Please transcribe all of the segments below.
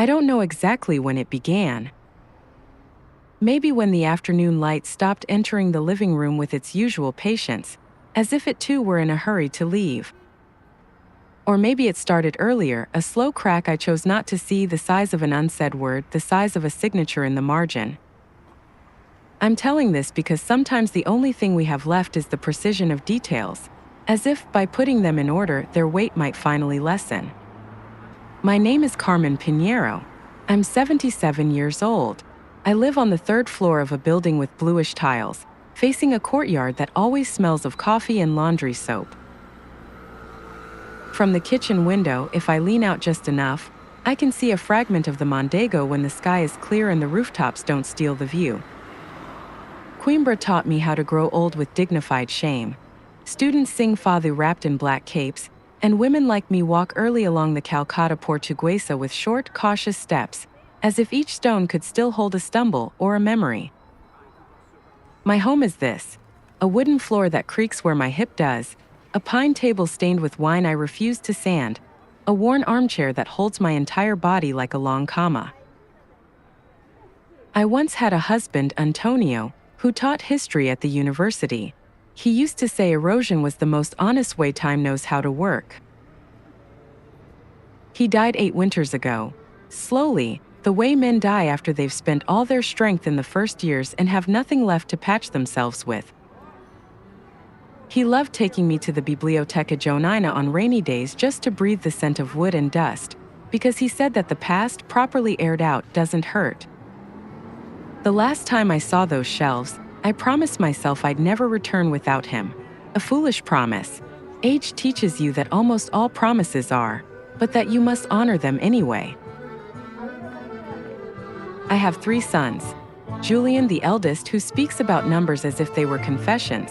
I don't know exactly when it began. Maybe when the afternoon light stopped entering the living room with its usual patience, as if it too were in a hurry to leave. Or maybe it started earlier, a slow crack I chose not to see, the size of an unsaid word, the size of a signature in the margin. I'm telling this because sometimes the only thing we have left is the precision of details, as if, by putting them in order, their weight might finally lessen. My name is Carmen Pinheiro. I'm 77 years old. I live on the third floor of a building with bluish tiles, facing a courtyard that always smells of coffee and laundry soap. From the kitchen window, if I lean out just enough, I can see a fragment of the Mondego when the sky is clear and the rooftops don't steal the view. Coimbra taught me how to grow old with dignified shame. Students sing Fado wrapped in black capes, and women like me walk early along the Calcutta Portuguesa with short, cautious steps, as if each stone could still hold a stumble or a memory. My home is this: a wooden floor that creaks where my hip does, a pine table stained with wine I refuse to sand, a worn armchair that holds my entire body like a long comma. I once had a husband, Antonio, who taught history at the university. He used to say erosion was the most honest way time knows how to work. He died 8 winters ago. Slowly, the way men die after they've spent all their strength in the first years and have nothing left to patch themselves with. He loved taking me to the Biblioteca Joanina on rainy days just to breathe the scent of wood and dust, because he said that the past, properly aired out, doesn't hurt. The last time I saw those shelves, I promised myself I'd never return without him. A foolish promise. Age teaches you that almost all promises are, but that you must honor them anyway. I have 3 sons. Julian, the eldest, who speaks about numbers as if they were confessions.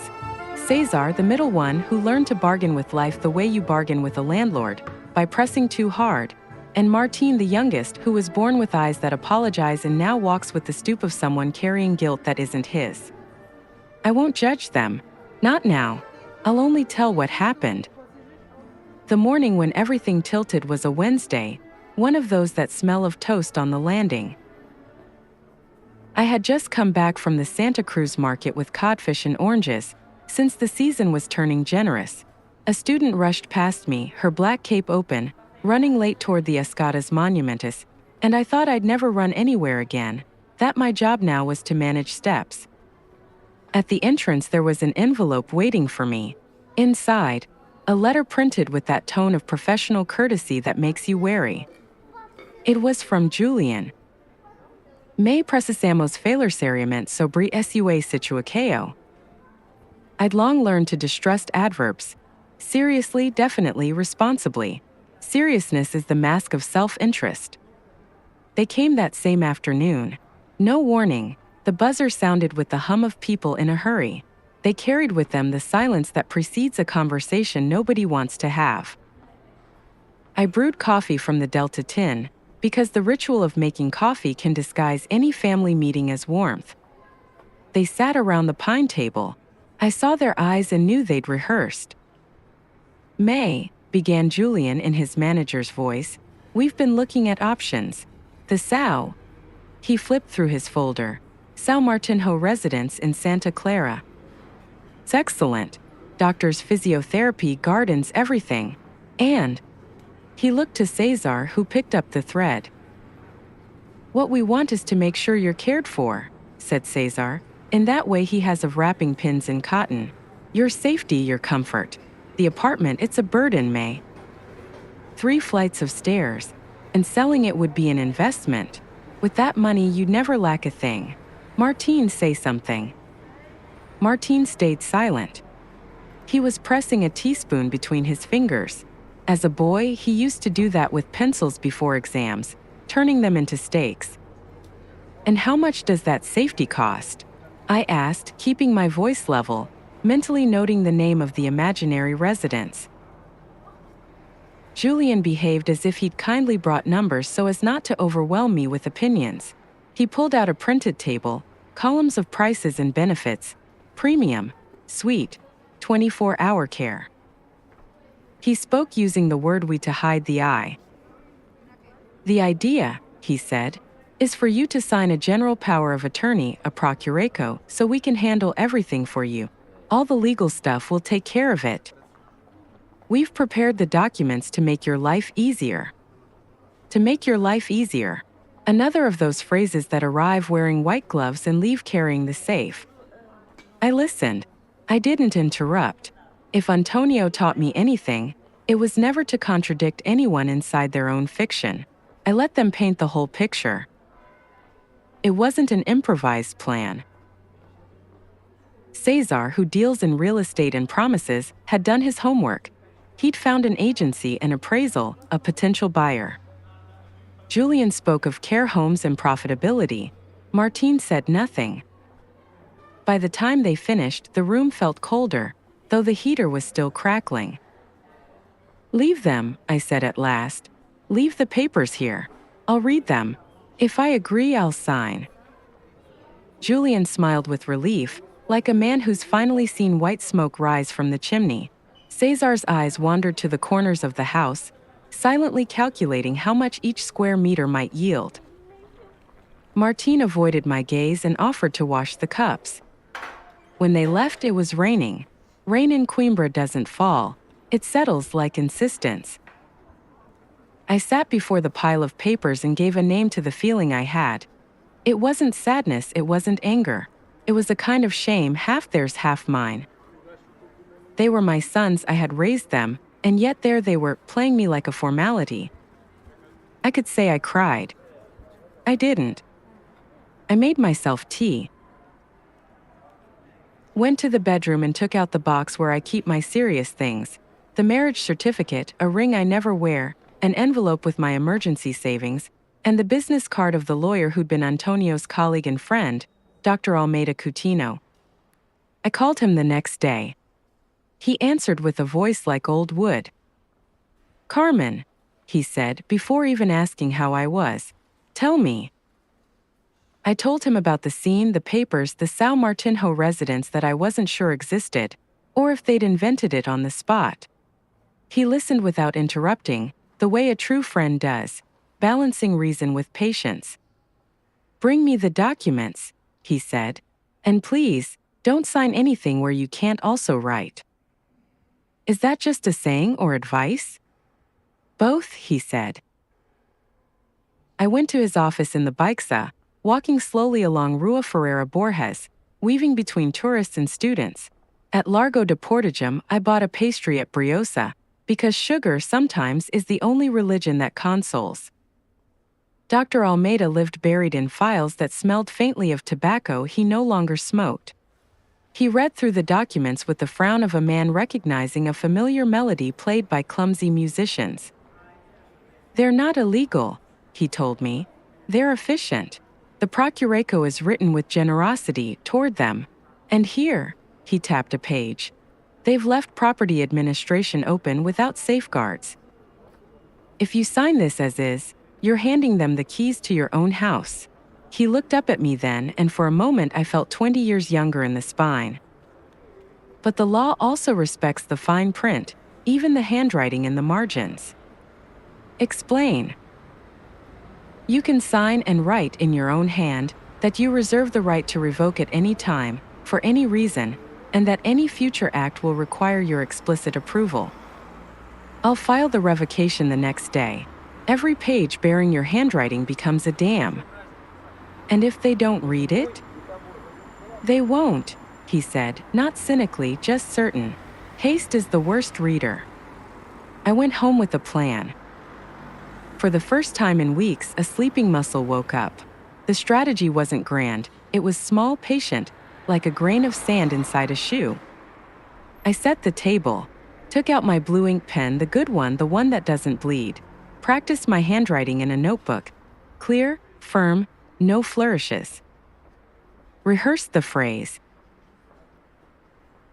Cesar, the middle one, who learned to bargain with life the way you bargain with a landlord, by pressing too hard. And Martine, the youngest, who was born with eyes that apologize and now walks with the stoop of someone carrying guilt that isn't his. I won't judge them. Not now. I'll only tell what happened. The morning when everything tilted was a Wednesday, one of those that smell of toast on the landing. I had just come back from the Santa Cruz market with codfish and oranges, since the season was turning generous. A student rushed past me, her black cape open, running late toward the Escadas Monumentus, and I thought I'd never run anywhere again, that my job now was to manage steps. At the entrance there was an envelope waiting for me. Inside, a letter printed with that tone of professional courtesy that makes you wary. It was from Julian. Me precisamos falar seriamente sobre sua situação. I'd long learned to distrust adverbs. Seriously, definitely, responsibly. Seriousness is the mask of self-interest. They came that same afternoon. No warning, the buzzer sounded with the hum of people in a hurry. They carried with them the silence that precedes a conversation nobody wants to have. I brewed coffee from the Delta tin, because the ritual of making coffee can disguise any family meeting as warmth. They sat around the pine table. I saw their eyes and knew they'd rehearsed. May, began Julian in his manager's voice, we've been looking at options. The Sao. He flipped through his folder. São Martinho residence in Santa Clara. It's excellent. Doctors, physiotherapy, gardens, everything. And he looked to Cesar, who picked up the thread. What we want is to make sure you're cared for, said Cesar. In that way he has of wrapping pins in cotton. Your safety, your comfort. The apartment, it's a burden, May. 3 flights of stairs, and selling it would be an investment. With that money you'd never lack a thing. Martine, say something. Martine stayed silent. He was pressing a teaspoon between his fingers. As a boy, he used to do that with pencils before exams, turning them into stakes. And how much does that safety cost? I asked, keeping my voice level, mentally noting the name of the imaginary residence. Julian behaved as if he'd kindly brought numbers so as not to overwhelm me with opinions. He pulled out a printed table, columns of prices and benefits, premium, suite, 24-hour care. He spoke using the word we to hide the eye. The idea, he said, is for you to sign a general power of attorney, a procuraco, so we can handle everything for you. All the legal stuff will take care of it. We've prepared the documents to make your life easier. To make your life easier. Another of those phrases that arrive wearing white gloves and leave carrying the safe. I listened. I didn't interrupt. If Antonio taught me anything, it was never to contradict anyone inside their own fiction. I let them paint the whole picture. It wasn't an improvised plan. Cesar, who deals in real estate and promises, had done his homework. He'd found an agency and appraisal, a potential buyer. Julian spoke of care homes and profitability. Martine said nothing. By the time they finished, the room felt colder, though the heater was still crackling. Leave them, I said at last. Leave the papers here. I'll read them. If I agree, I'll sign. Julian smiled with relief, like a man who's finally seen white smoke rise from the chimney. Cesar's eyes wandered to the corners of the house, silently calculating how much each square meter might yield. Martine avoided my gaze and offered to wash the cups. When they left, it was raining. Rain in Coimbra doesn't fall. It settles like insistence. I sat before the pile of papers and gave a name to the feeling I had. It wasn't sadness, it wasn't anger. It was a kind of shame, half theirs, half mine. They were my sons, I had raised them, and yet there they were, playing me like a formality. I could say I cried. I didn't. I made myself tea. Went to the bedroom and took out the box where I keep my serious things. The marriage certificate, a ring I never wear, an envelope with my emergency savings, and the business card of the lawyer who'd been Antonio's colleague and friend, Dr. Almeida Coutinho. I called him the next day. He answered with a voice like old wood. "Carmen," he said, before even asking how I was. "Tell me." I told him about the scene, the papers, the São Martinho residence that I wasn't sure existed, or if they'd invented it on the spot. He listened without interrupting, the way a true friend does, balancing reason with patience. "Bring me the documents," he said, "and please, don't sign anything where you can't also write." "Is that just a saying or advice?" "Both," he said. I went to his office in the Baixa, walking slowly along Rua Ferreira Borges, weaving between tourists and students. At Largo de Portagem, I bought a pastry at Briosa, because sugar sometimes is the only religion that consoles. Dr. Almeida lived buried in files that smelled faintly of tobacco he no longer smoked. He read through the documents with the frown of a man recognizing a familiar melody played by clumsy musicians. "They're not illegal," he told me. "They're efficient. The Procuraco is written with generosity toward them. And here," he tapped a page, "they've left property administration open without safeguards. If you sign this as is, you're handing them the keys to your own house." He looked up at me then, and for a moment I felt 20 years younger in the spine. But the law also respects the fine print, even the handwriting in the margins. "Explain." "You can sign and write in your own hand that you reserve the right to revoke at any time, for any reason, and that any future act will require your explicit approval. I'll file the revocation the next day. Every page bearing your handwriting becomes a dam. And if they don't read it?" "They won't," he said, not cynically, just certain. Haste is the worst reader. I went home with a plan. For the first time in weeks, a sleeping muscle woke up. The strategy wasn't grand, it was small, patient, like a grain of sand inside a shoe. I set the table, took out my blue ink pen, the good one, the one that doesn't bleed, practiced my handwriting in a notebook. Clear, firm, no flourishes. Rehearsed the phrase.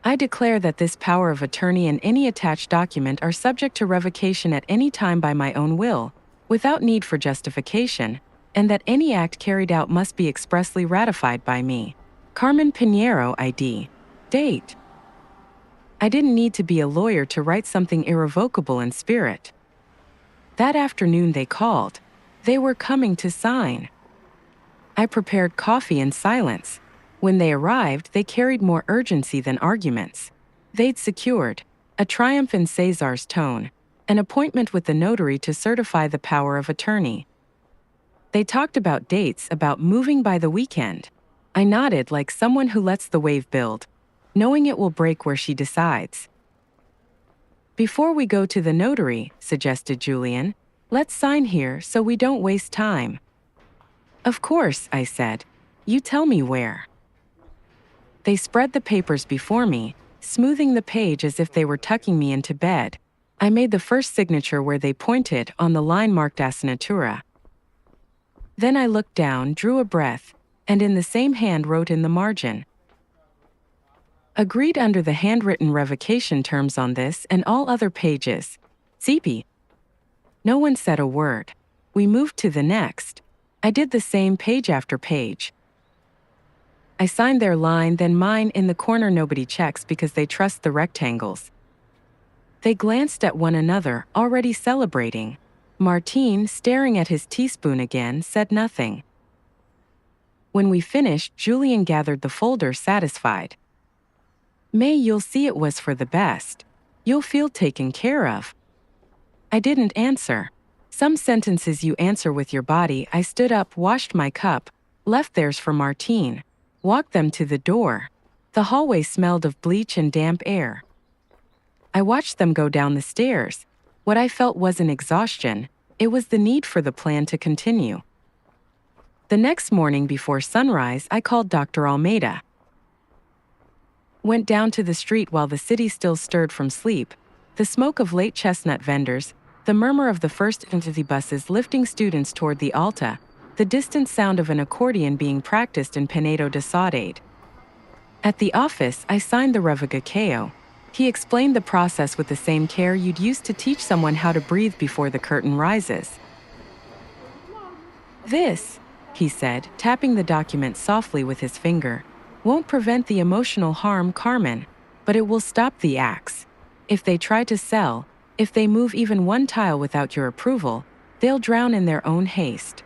"I declare that this power of attorney and any attached document are subject to revocation at any time by my own will, without need for justification, and that any act carried out must be expressly ratified by me. Carmen Pinheiro, ID. Date." I didn't need to be a lawyer to write something irrevocable in spirit. That afternoon they called. They were coming to sign. I prepared coffee in silence. When they arrived, they carried more urgency than arguments. They'd secured a triumph in Cesar's tone, an appointment with the notary to certify the power of attorney. They talked about dates, about moving by the weekend. I nodded like someone who lets the wave build, knowing it will break where she decides. Before we go to the notary, suggested Julian, let's sign here so we don't waste time. Of course, I said. You tell me where. They spread the papers before me, smoothing the page as if they were tucking me into bed. I made the first signature where they pointed, on the line marked Assinatura. Then I looked down, drew a breath, and in the same hand wrote in the margin. Agreed under the handwritten revocation terms on this and all other pages. Zippy. No one said a word. We moved to the next. I did the same page after page. I signed their line, then mine in the corner. Nobody checks because they trust the rectangles. They glanced at one another, already celebrating. Martin, staring at his teaspoon again, said nothing. When we finished, Julian gathered the folder, satisfied. May, you'll see it was for the best. You'll feel taken care of. I didn't answer. Some sentences you answer with your body. I stood up, washed my cup, left theirs for Martin, walked them to the door. The hallway smelled of bleach and damp air. I watched them go down the stairs. What I felt wasn't exhaustion, it was the need for the plan to continue. The next morning before sunrise, I called Dr. Almeida. Went down to the street while the city still stirred from sleep. The smoke of late chestnut vendors, the murmur of the first into the buses lifting students toward the Alta, the distant sound of an accordion being practiced in Pinedo de Saudade. At the office, I signed the revocacio. He explained the process with the same care you'd use to teach someone how to breathe before the curtain rises. This, he said, tapping the document softly with his finger, won't prevent the emotional harm, Carmen, but it will stop the acts. If they try to sell, if they move even one tile without your approval, they'll drown in their own haste.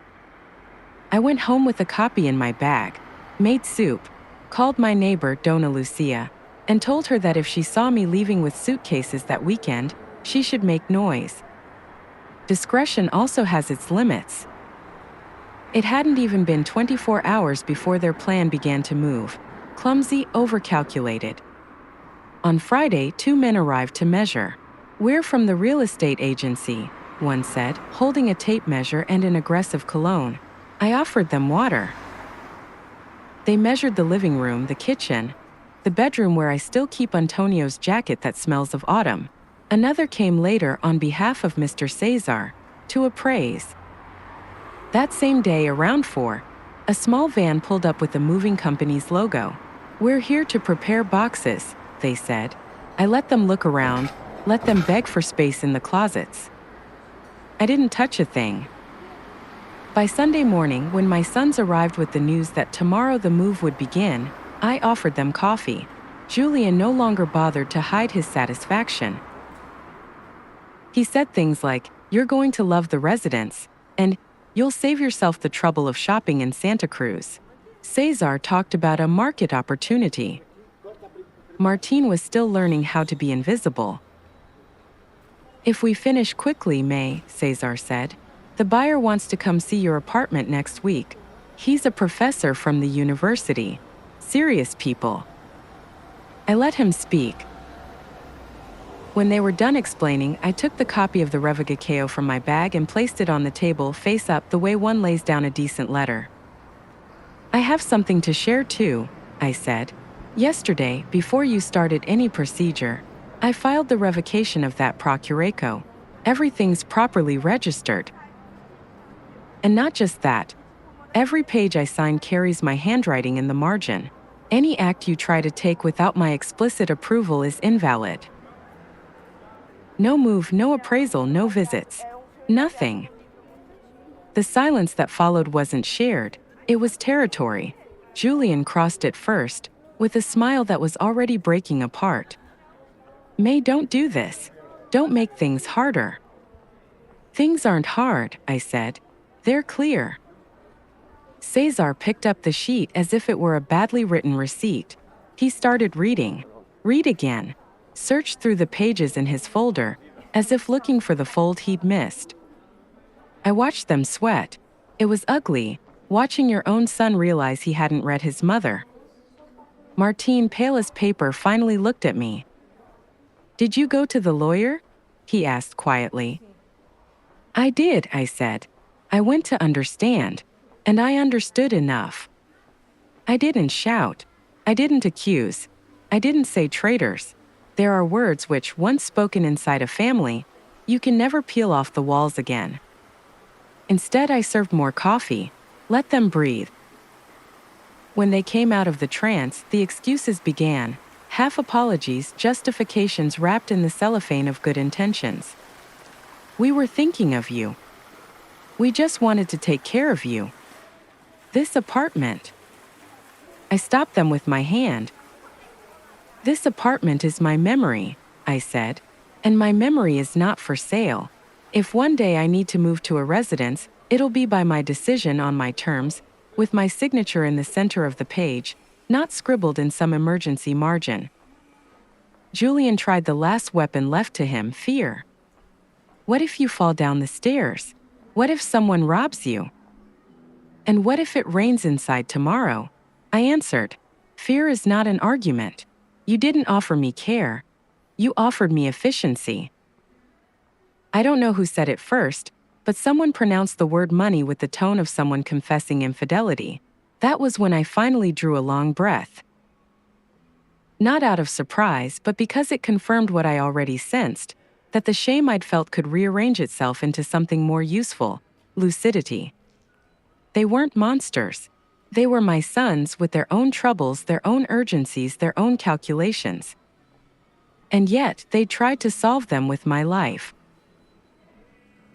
I went home with a copy in my bag, made soup, called my neighbor, Dona Lucia, and told her that if she saw me leaving with suitcases that weekend, she should make noise. Discretion also has its limits. It hadn't even been 24 hours before their plan began to move. Clumsy, overcalculated. On Friday, 2 men arrived to measure. We're from the real estate agency, one said, holding a tape measure and an aggressive cologne. I offered them water. They measured the living room, the kitchen, the bedroom where I still keep Antonio's jacket that smells of autumn. Another came later on behalf of Mr. Cesar, to appraise. That same day, around 4, a small van pulled up with the moving company's logo. We're here to prepare boxes, they said. I let them look around, let them beg for space in the closets. I didn't touch a thing. By Sunday morning, when my sons arrived with the news that tomorrow the move would begin, I offered them coffee. Julian no longer bothered to hide his satisfaction. He said things like, "You're going to love the residence," and "You'll save yourself the trouble of shopping in Santa Cruz." Cesar talked about a market opportunity. Martin was still learning how to be invisible. If we finish quickly, May, Cesar said, the buyer wants to come see your apartment next week. He's a professor from the university. Serious people. I let him speak. When they were done explaining, I took the copy of the revocacio from my bag and placed it on the table face up the way one lays down a decent letter. I have something to share too, I said. Yesterday, before you started any procedure, I filed the revocation of that procuraco. Everything's properly registered. And not just that. Every page I sign carries my handwriting in the margin. Any act you try to take without my explicit approval is invalid. No move, no appraisal, no visits. Nothing. The silence that followed wasn't shared. It was territory. Julian crossed it first, with a smile that was already breaking apart. May, don't do this. Don't make things harder. Things aren't hard, I said. They're clear. Cesar picked up the sheet as if it were a badly written receipt. He started reading. Read again. Searched through the pages in his folder, as if looking for the fold he'd missed. I watched them sweat. It was ugly, watching your own son realize he hadn't read his mother. Martin, pale as paper, finally looked at me. "Did you go to the lawyer?" he asked quietly. "I did," I said. "I went to understand. And I understood enough. I didn't shout. I didn't accuse. I didn't say traitors. There are words which, once spoken inside a family, you can never peel off the walls again." Instead, I served more coffee. Let them breathe. When they came out of the trance, the excuses began. Half apologies, justifications wrapped in the cellophane of good intentions. "We were thinking of you. We just wanted to take care of you. This apartment." I stopped them with my hand. "This apartment is my memory," I said, "and my memory is not for sale. If one day I need to move to a residence, it'll be by my decision on my terms, with my signature in the center of the page, not scribbled in some emergency margin." Julian tried the last weapon left to him, fear. What if you fall down the stairs? What if someone robs you? And what if it rains inside tomorrow? I answered, "Fear is not an argument. You didn't offer me care. You offered me efficiency." I don't know who said it first, but someone pronounced the word money with the tone of someone confessing infidelity. That was when I finally drew a long breath. Not out of surprise, but because it confirmed what I already sensed, that the shame I'd felt could rearrange itself into something more useful: lucidity. They weren't monsters. They were my sons with their own troubles, their own urgencies, their own calculations. And yet, they tried to solve them with my life.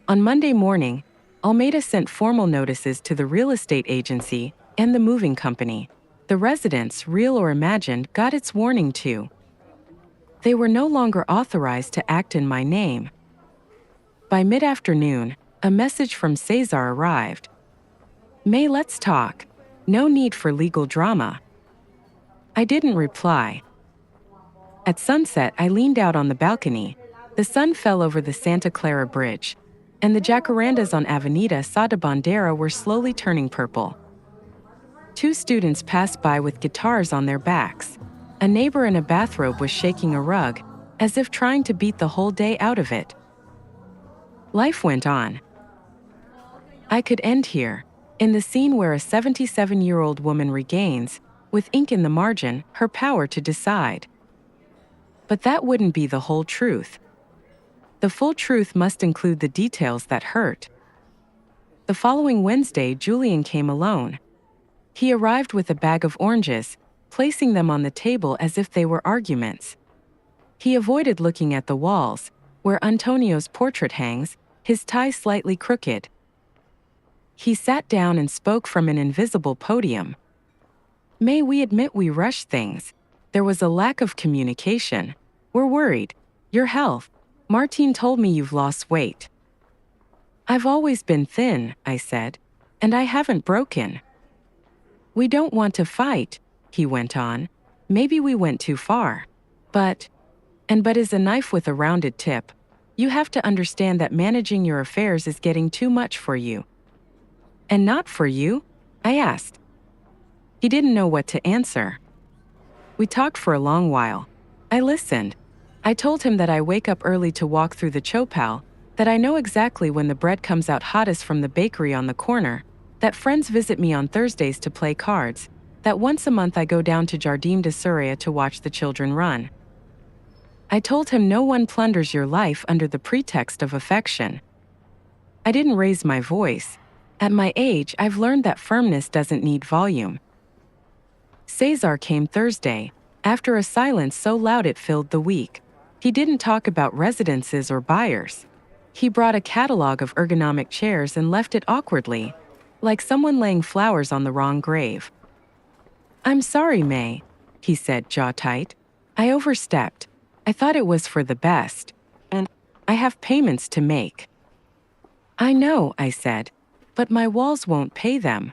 On Monday morning, Almeida sent formal notices to the real estate agency and the moving company. The residence, real or imagined, got its warning too. They were no longer authorized to act in my name. By mid-afternoon, a message from Cesar arrived. "May, let's talk. No need for legal drama." I didn't reply. At sunset, I leaned out on the balcony. The sun fell over the Santa Clara Bridge, and the jacarandas on Avenida Sa de Bandera were slowly turning purple. Two students passed by with guitars on their backs. A neighbor in a bathrobe was shaking a rug, as if trying to beat the whole day out of it. Life went on. I could end here, in the scene where a 77-year-old woman regains, with ink in the margin, her power to decide. But that wouldn't be the whole truth. The full truth must include the details that hurt. The following Wednesday, Julian came alone. He arrived with a bag of oranges, placing them on the table as if they were arguments. He avoided looking at the walls, where Antonio's portrait hangs, his tie slightly crooked. He sat down and spoke from an invisible podium. "May we admit we rushed things. There was a lack of communication. We're worried. Your health. Martin told me you've lost weight." "I've always been thin," I said, "and I haven't broken." "We don't want to fight," he went on. "Maybe we went too far. But is a knife with a rounded tip. You have to understand that managing your affairs is getting too much for you." "And not for you?" I asked. He didn't know what to answer. We talked for a long while. I listened. I told him that I wake up early to walk through the Chopal, that I know exactly when the bread comes out hottest from the bakery on the corner, that friends visit me on Thursdays to play cards, that once a month I go down to Jardim de Surya to watch the children run. I told him no one plunders your life under the pretext of affection. I didn't raise my voice. At my age, I've learned that firmness doesn't need volume. Cesar came Thursday, after a silence so loud it filled the week. He didn't talk about residences or buyers. He brought a catalog of ergonomic chairs and left it awkwardly, like someone laying flowers on the wrong grave. "I'm sorry, May," he said, jaw tight. "I overstepped. I thought it was for the best. And I have payments to make." "I know," I said. But my walls won't pay them.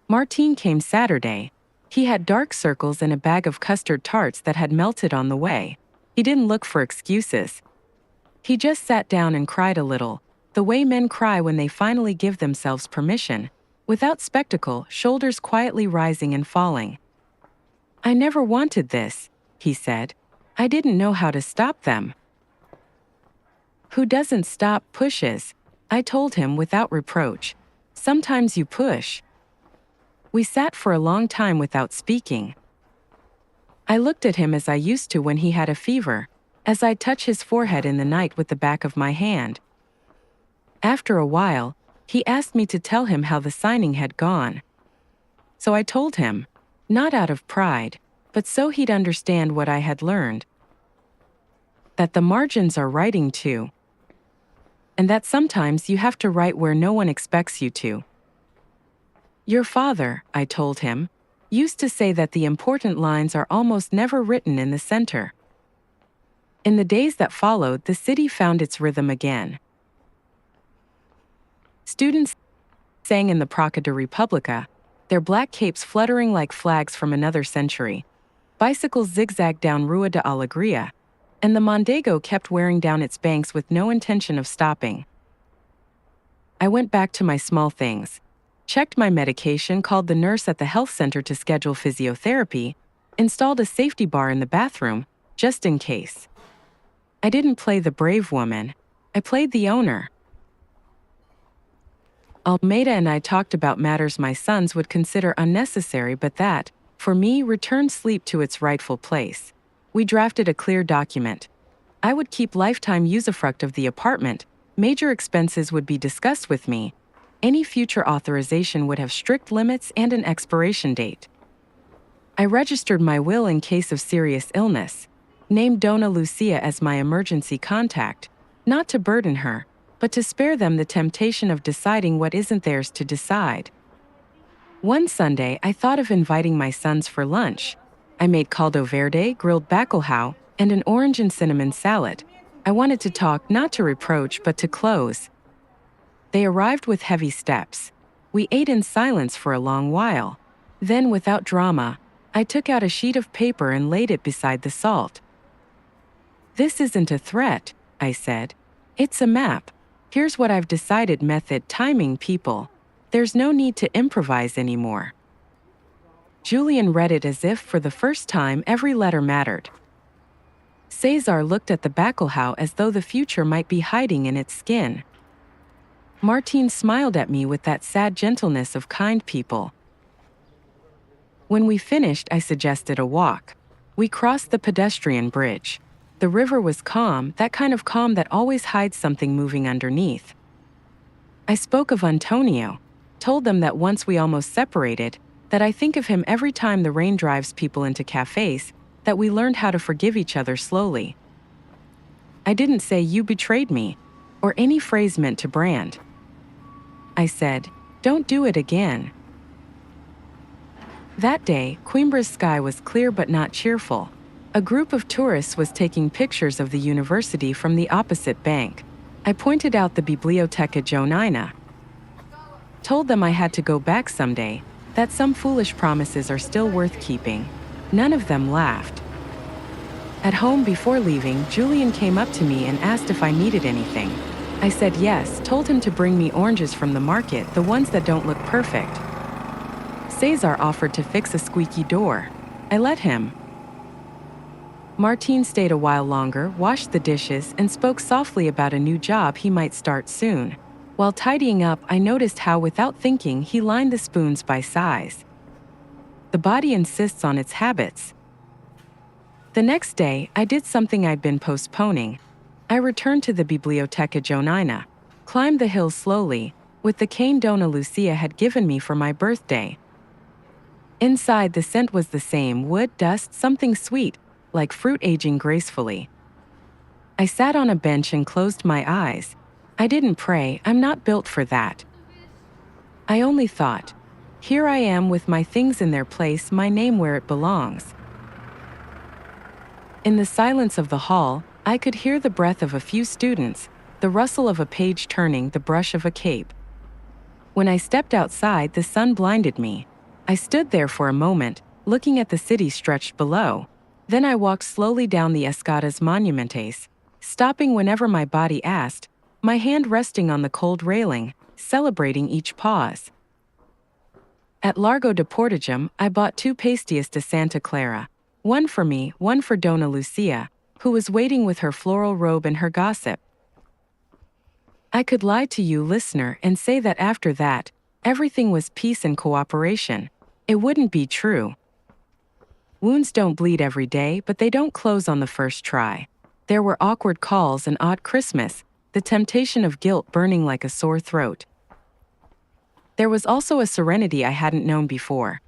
Martin came Saturday. He had dark circles and a bag of custard tarts that had melted on the way. He didn't look for excuses. He just sat down and cried a little, the way men cry when they finally give themselves permission, without spectacle, shoulders quietly rising and falling. I never wanted this, he said. I didn't know how to stop them. Who doesn't stop pushes, I told him without reproach. Sometimes you push. We sat for a long time without speaking. I looked at him as I used to when he had a fever, as I'd touch his forehead in the night with the back of my hand. After a while, he asked me to tell him how the signing had gone. So I told him, not out of pride, but so he'd understand what I had learned. That the margins are writing too. And that sometimes you have to write where no one expects you to. Your father, I told him, used to say that the important lines are almost never written in the center. In the days that followed, the city found its rhythm again. Students sang in the Praça da República, their black capes fluttering like flags from another century. Bicycles zigzagged down Rua da Alegria, and the Mondego kept wearing down its banks with no intention of stopping. I went back to my small things, checked my medication, called the nurse at the health center to schedule physiotherapy, installed a safety bar in the bathroom, just in case. I didn't play the brave woman, I played the owner. Almeida and I talked about matters my sons would consider unnecessary but that, for me, returned sleep to its rightful place. We drafted a clear document. I would keep lifetime usufruct of the apartment, major expenses would be discussed with me, any future authorization would have strict limits and an expiration date. I registered my will in case of serious illness, named Dona Lucia as my emergency contact, not to burden her, but to spare them the temptation of deciding what isn't theirs to decide. One Sunday, I thought of inviting my sons for lunch. I made caldo verde, grilled bacalhau, and an orange and cinnamon salad. I wanted to talk, not to reproach, but to close. They arrived with heavy steps. We ate in silence for a long while. Then, without drama, I took out a sheet of paper and laid it beside the salt. This isn't a threat, I said. It's a map. Here's what I've decided: method, timing, people. There's no need to improvise anymore. Julian read it as if, for the first time, every letter mattered. Cesar looked at the bacalhau as though the future might be hiding in its skin. Martin smiled at me with that sad gentleness of kind people. When we finished, I suggested a walk. We crossed the pedestrian bridge. The river was calm, that kind of calm that always hides something moving underneath. I spoke of Antonio, told them that once we almost separated, that I think of him every time the rain drives people into cafes, that we learned how to forgive each other slowly. I didn't say "you betrayed me," or any phrase meant to brand. I said, "Don't do it again." That day, Coimbra's sky was clear but not cheerful. A group of tourists was taking pictures of the university from the opposite bank. I pointed out the Biblioteca Joanina. Told them I had to go back someday, that some foolish promises are still worth keeping. None of them laughed. At home before leaving, Julian came up to me and asked if I needed anything. I said yes, told him to bring me oranges from the market, the ones that don't look perfect. Cesar offered to fix a squeaky door. I let him. Martin stayed a while longer, washed the dishes, and spoke softly about a new job he might start soon. While tidying up, I noticed how, without thinking, he lined the spoons by size. The body insists on its habits. The next day, I did something I'd been postponing. I returned to the Biblioteca Joanina, climbed the hill slowly, with the cane Dona Lucia had given me for my birthday. Inside, the scent was the same: wood, dust, something sweet, like fruit aging gracefully. I sat on a bench and closed my eyes. I didn't pray, I'm not built for that. I only thought, here I am with my things in their place, my name where it belongs. In the silence of the hall, I could hear the breath of a few students, the rustle of a page turning, the brush of a cape. When I stepped outside, the sun blinded me. I stood there for a moment, looking at the city stretched below. Then I walked slowly down the Escadas Monumentes, stopping whenever my body asked, my hand resting on the cold railing, celebrating each pause. At Largo de Portagem, I bought 2 pastillas de Santa Clara, one for me, one for Dona Lucia, who was waiting with her floral robe and her gossip. I could lie to you, listener, and say that after that, everything was peace and cooperation. It wouldn't be true. Wounds don't bleed every day, but they don't close on the first try. There were awkward calls and odd Christmas, the temptation of guilt burning like a sore throat. There was also a serenity I hadn't known before.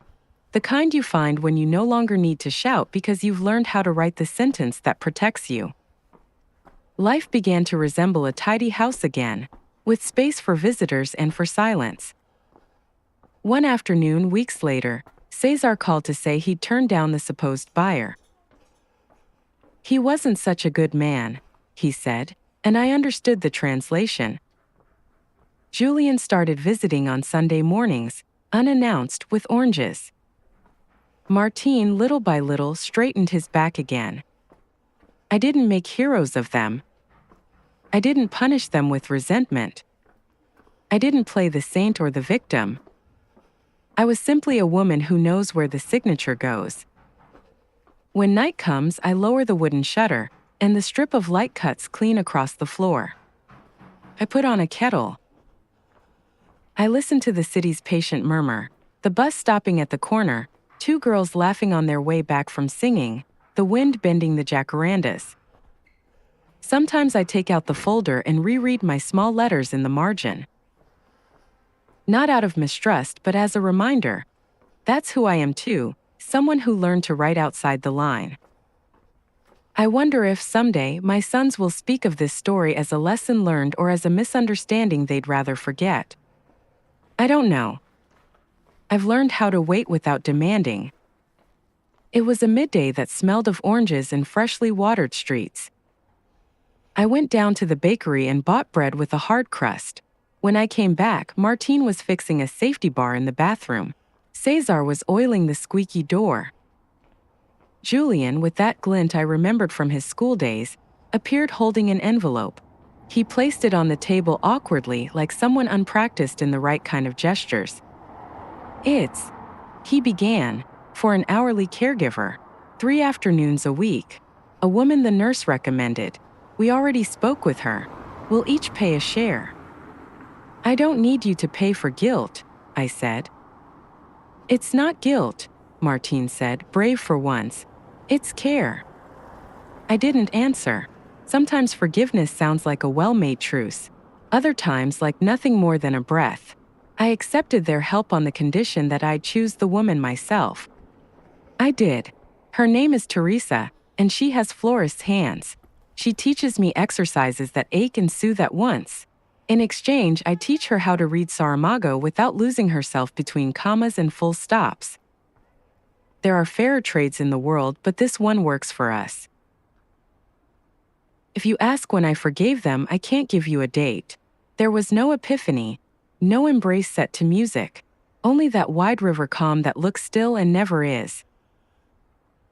The kind you find when you no longer need to shout because you've learned how to write the sentence that protects you. Life began to resemble a tidy house again, with space for visitors and for silence. One afternoon, weeks later, Cesar called to say he'd turned down the supposed buyer. He wasn't such a good man, he said, and I understood the translation. Julian started visiting on Sunday mornings, unannounced, with oranges. Martín, little by little, straightened his back again. I didn't make heroes of them. I didn't punish them with resentment. I didn't play the saint or the victim. I was simply a woman who knows where the signature goes. When night comes, I lower the wooden shutter, and the strip of light cuts clean across the floor. I put on a kettle. I listen to the city's patient murmur, the bus stopping at the corner, 2 girls laughing on their way back from singing, the wind bending the jacarandas. Sometimes I take out the folder and reread my small letters in the margin. Not out of mistrust, but as a reminder. That's who I am too, someone who learned to write outside the line. I wonder if someday my sons will speak of this story as a lesson learned or as a misunderstanding they'd rather forget. I don't know. I've learned how to wait without demanding. It was a midday that smelled of oranges and freshly watered streets. I went down to the bakery and bought bread with a hard crust. When I came back, Martín was fixing a safety bar in the bathroom. Cesar was oiling the squeaky door. Julian, with that glint I remembered from his school days, appeared holding an envelope. He placed it on the table awkwardly, like someone unpracticed in the right kind of gestures. He began, for an hourly caregiver, 3 afternoons a week. A woman the nurse recommended. We already spoke with her. We'll each pay a share. I don't need you to pay for guilt, I said. It's not guilt, Martín said, brave for once. It's care. I didn't answer. Sometimes forgiveness sounds like a well-made truce. Other times like nothing more than a breath. I accepted their help on the condition that I'd choose the woman myself. I did. Her name is Teresa, and she has florist's hands. She teaches me exercises that ache and soothe at once. In exchange, I teach her how to read Saramago without losing herself between commas and full stops. There are fairer trades in the world, but this one works for us. If you ask when I forgave them, I can't give you a date. There was no epiphany, no embrace set to music, only that wide river calm that looks still and never is.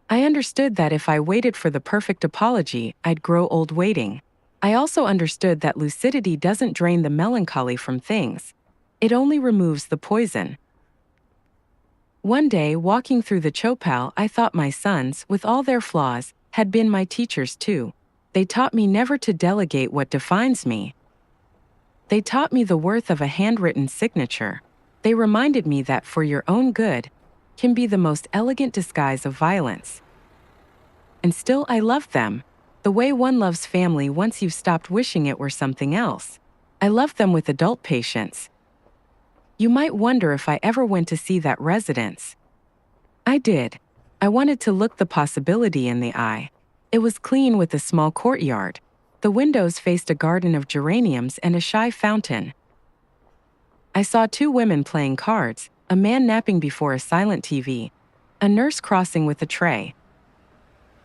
I understood that if I waited for the perfect apology, I'd grow old waiting. I also understood that lucidity doesn't drain the melancholy from things. It only removes the poison. One day, walking through the Chopal, I thought my sons, with all their flaws, had been my teachers too. They taught me never to delegate what defines me. They taught me the worth of a handwritten signature. They reminded me that for your own good can be the most elegant disguise of violence. And still I loved them, the way one loves family once you've stopped wishing it were something else. I loved them with adult patience. You might wonder if I ever went to see that residence. I did. I wanted to look the possibility in the eye. It was clean with a small courtyard. The windows faced a garden of geraniums and a shy fountain. I saw 2 women playing cards, a man napping before a silent TV, a nurse crossing with a tray.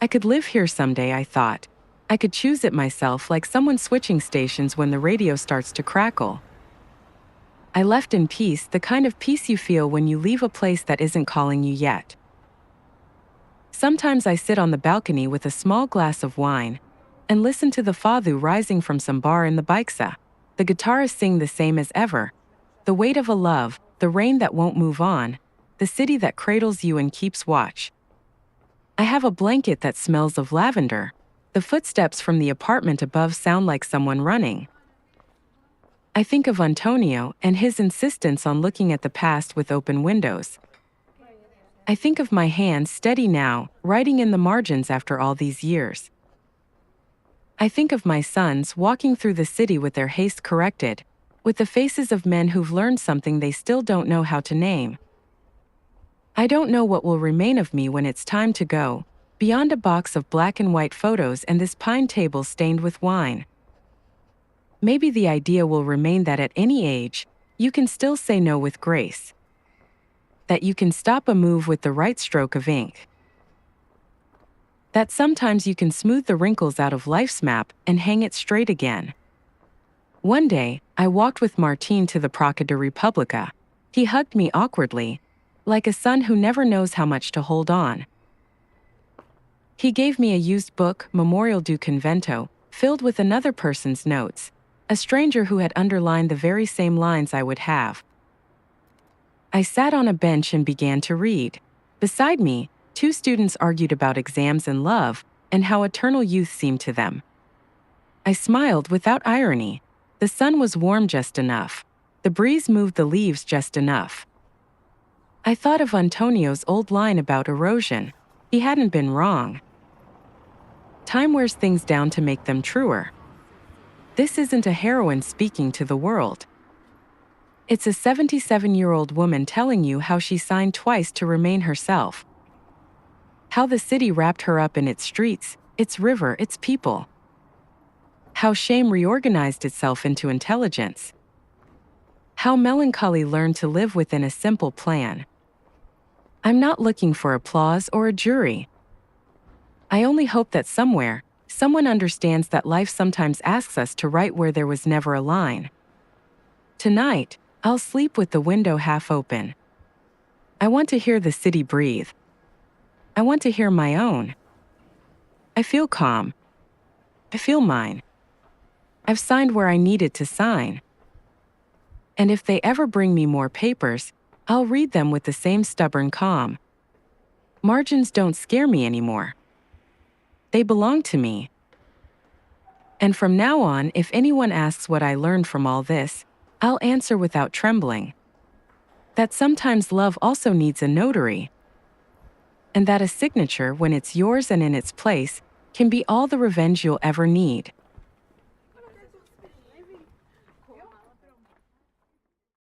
I could live here someday, I thought. I could choose it myself, like someone switching stations when the radio starts to crackle. I left in peace, the kind of peace you feel when you leave a place that isn't calling you yet. Sometimes I sit on the balcony with a small glass of wine and listen to the fado rising from some bar in the Baixa. The guitarists sing the same as ever. The weight of a love, the rain that won't move on, the city that cradles you and keeps watch. I have a blanket that smells of lavender. The footsteps from the apartment above sound like someone running. I think of Antonio and his insistence on looking at the past with open windows. I think of my hand steady now, writing in the margins after all these years. I think of my sons walking through the city with their haste corrected, with the faces of men who've learned something they still don't know how to name. I don't know what will remain of me when it's time to go, beyond a box of black and white photos and this pine table stained with wine. Maybe the idea will remain that at any age, you can still say no with grace. That you can stop a move with the right stroke of ink. That sometimes you can smooth the wrinkles out of life's map and hang it straight again. One day, I walked with Martin to the Praça da República. He hugged me awkwardly, like a son who never knows how much to hold on. He gave me a used book, Memorial do Convento, filled with another person's notes, a stranger who had underlined the very same lines I would have. I sat on a bench and began to read. Beside me, two students argued about exams and love, and how eternal youth seemed to them. I smiled without irony. The sun was warm just enough. The breeze moved the leaves just enough. I thought of Antonio's old line about erosion. He hadn't been wrong. Time wears things down to make them truer. This isn't a heroine speaking to the world. It's a 77-year-old woman telling you how she signed twice to remain herself. How the city wrapped her up in its streets, its river, its people. How shame reorganized itself into intelligence. How melancholy learned to live within a simple plan. I'm not looking for applause or a jury. I only hope that somewhere, someone understands that life sometimes asks us to write where there was never a line. Tonight, I'll sleep with the window half open. I want to hear the city breathe. I want to hear my own. I feel calm. I feel mine. I've signed where I needed to sign. And if they ever bring me more papers, I'll read them with the same stubborn calm. Margins don't scare me anymore. They belong to me. And from now on, if anyone asks what I learned from all this, I'll answer without trembling. That sometimes love also needs a notary. And that a signature, when it's yours and in its place, can be all the revenge you'll ever need.